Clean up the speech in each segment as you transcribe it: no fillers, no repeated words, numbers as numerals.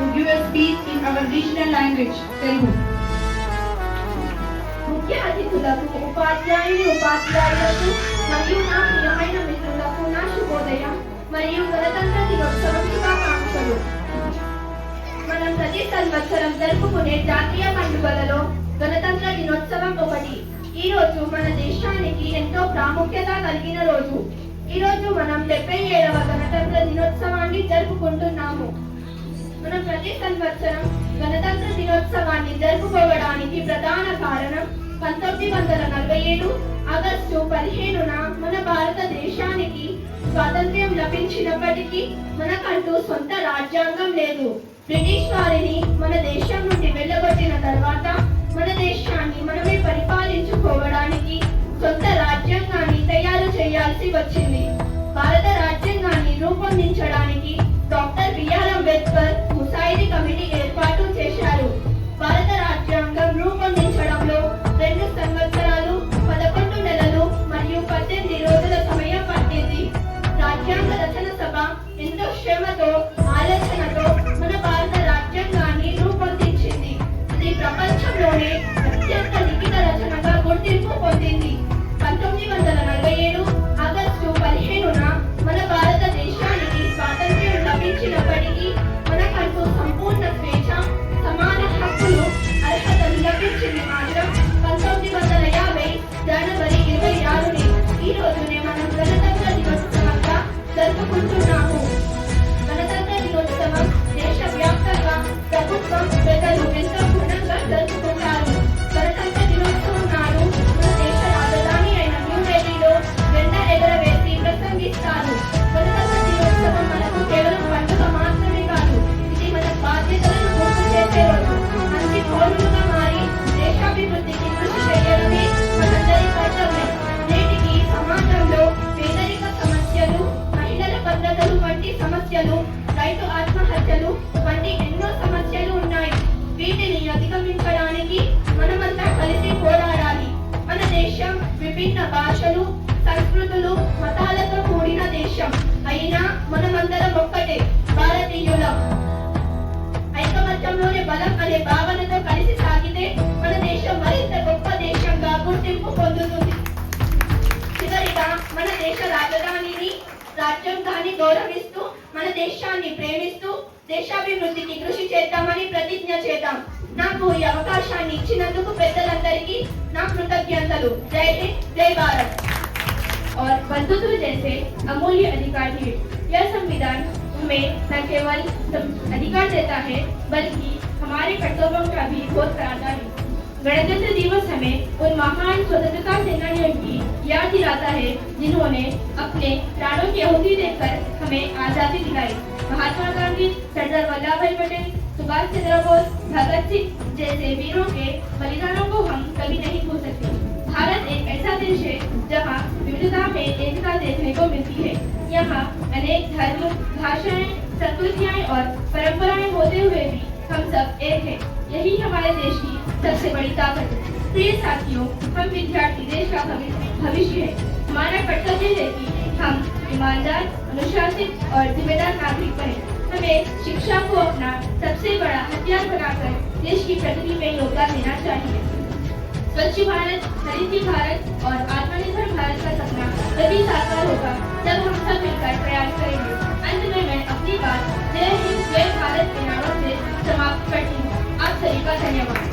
to give a speech in our regional language, Telugu. ముఖ్య అతిథులకు ఉపాధ్యాయులకు మరియు నా ప్రియమైన మిత్రులకు నా శుభోదయం మరియు గణతంత్ర దినోత్సవం శుభాకాంక్షలు. మనం ప్రతి సంవత్సరం జరుపుకునే జాతీయ పండుగలలో గణతంత్ర దినోత్సవం ఒకటి. ఈ రోజు మన దేశానికి ఎంతో ప్రాముఖ్యత కలిగిన రోజు. ఈ రోజు మనం 77వ గణతంత్ర దినోత్సవాన్ని జరుపుకుంటున్నాము. మనం ప్రతి సంవత్సరం గణతంత్ర దినోత్సవాన్ని జరుపుకోవడానికి ప్రధాన కారణం 1947 ఆగస్టు 15న మన భారతదేశానికి స్వాతంత్ర్యం లభించినప్పటికీ మనకంటూ సొంత రాజ్యాంగం లేదు. బ్రిటిష్ వారిని మన దేశం నుండి వెళ్ళగొట్టిన తర్వాత మన దేశాన్ని మనమే పరిపాలించుకోవడానికి సొంత రాజ్యాంగాన్ని తయారు చేయాల్సి వచ్చింది. భారత రాజ్యాంగాన్ని రూపొందించడానికి డాక్టర్ బిఆర్ అంబేద్కర్ ముసాయిదీ కమిటీ ఏర్పాటు చేశారు. భారత రాజ్యాంగం రూపొందించడంలో 2 సంవత్సరాలు 11 నెలలు మరియు 18 రోజుల సమయం పట్టింది. రాజ్యాంగ రచన సభ ఎంతో శ్రమతో ఆలోచనతో మన భారత రాజ్యాంగాన్ని రూపొందించింది. ఇది ప్రపంచంలోనే అత్యంత లిఖిత రచనగా గుర్తింపు పొందింది. 1947 ఆగస్టు 15న మన భారతదేశానికి స్వాతంత్ర్యం లభించినప్పటికీ మనకంటూ సంపూర్ణ స్వేచ్ఛ, సమాన హక్కులు, అర్హతలు లభించింది మాత్రం 1950 జనవరి 26ని. ఈ రోజునే మనం గణతంత్ర దినోత్సవంగా జరుపుకుంటున్నాము. గణతంత్ర దినోత్సవం దేశవ్యాప్తంగా ప్రభుత్వం, ప్రజలు ఎంతో ఘనంగా జరుపుకుంటారు. గణతంత్ర దినోత్సవం నాడు మన దేశ రాజధాని అయిన న్యూఢిల్లీలో జెండా ఎగరవేసి ప్రసంగిస్తారు. గణతంత్ర దినోత్సవం మనకు కేవలం పండుగ మాత్రమే కాదు, ఇది మన బాధ్యతలను గుర్తు చేసే రోజు. మంచి పౌరులుగా మారి దేశాభివృద్ధికి కృషి చేయడమే మనందరి కర్తవ్యం. నేటికి సమాజంలో పేదరిక సమస్యలు, మహిళల భద్రతలు వంటి సమస్యలు, రైతు ఆత్మహత్యలు వంటి ఎన్నో సమస్యలు ఉన్నాయి. వీటిని అధిగమించడానికి మనమంతా కలిసి పోరాడాలి. మన దేశం విభిన్న భాషలు, సంస్కృతులు, మతాలతో కూడిన దేశం. అయినా మనమందరం ఒక్కటే, భారతీయులం. ఐకమత్యంలోనే బలం అనే భావనతో కలిసి సాగితే మన దేశం మరింత గొప్ప దేశంగా గుర్తింపు పొందుతుంది. చివరిగా మన దేశ రాజ్యాంగాన్ని గౌరవిస్తూ, మన దేశాన్ని ప్రేమిస్తూ దేశాభివృద్ధికి కృషి చేద్దామని ప్రతిజ్ఞ చేద్దాం. నాకు ఈ అవకాశాన్ని ఇచ్చినందుకు పెద్దలందరికీ నా కృతజ్ఞతలు. జై హింద్, జై భారత్. और बंधुत्व जैसे अमूल्य अधिकार है। यह संविधान हमें न केवल अधिकार देता है बल्कि हमारे कर्तव्यों का भी बोध कराता है। गणतंत्र दिवस हमें उन महान स्वतंत्रता सेनानियों की याद दिलाता है जिन्होंने अपने प्राणों की आहुति देकर हमें आजादी दिलाई। महात्मा गांधी, सरदार वल्लभ भाई पटेल, सुभाष चंद्र बोस, भगत सिंह जैसे वीरों के बलिदानों को हम कभी नहीं भूल सकते। भारत एक ऐसा देश है जहाँ विविधता में एकता देखने को मिलती है। यहाँ अनेक धर्म, भाषाएं, संस्कृतियाँ और परंपराएं होते हुए भी हम सब एक हैं। यही हमारे देश की सबसे बड़ी ताकत है। प्रिय साथियों, हम विद्यार्थी देश का भविष्य है। हमारा कर्तव्य है कि हम ईमानदार, अनुशासित और जिम्मेदार नागरिक बने। हमें शिक्षा को अपना सबसे बड़ा हथियार बनाकर देश की प्रगति में योगदान देना चाहिए। स्वच्छ भारत, हरित भारत और आत्मनिर्भर भारत का सपना तभी साकार होगा जब हम सब मिलकर प्रयास करेंगे। अंत में मैं अपनी बात जय हिंद, जय भारत के नारों से समाप्त करती हूँ। आप सभी का धन्यवाद।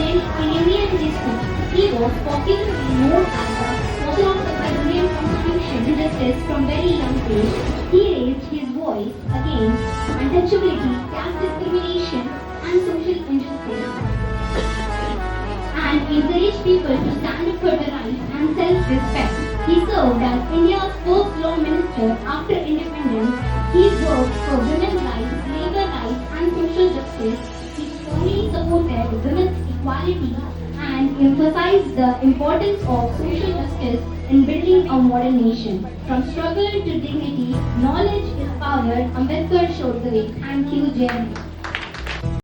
In Indian history, he was popularly known as the father of the Indian Constitution justice from very young age. He raised his voice against untouchability, caste discrimination, and social injustice, and encouraged people to stand up for their rights and self-respect. He served as India's first law minister after independence. He worked for women's rights, labor rights, and social justice. He strongly supported women's equality and emphasized the importance of social justice in building a modern nation. From struggle to dignity, knowledge is power. Ambedkar showed the way. Thank you, Jai Hind.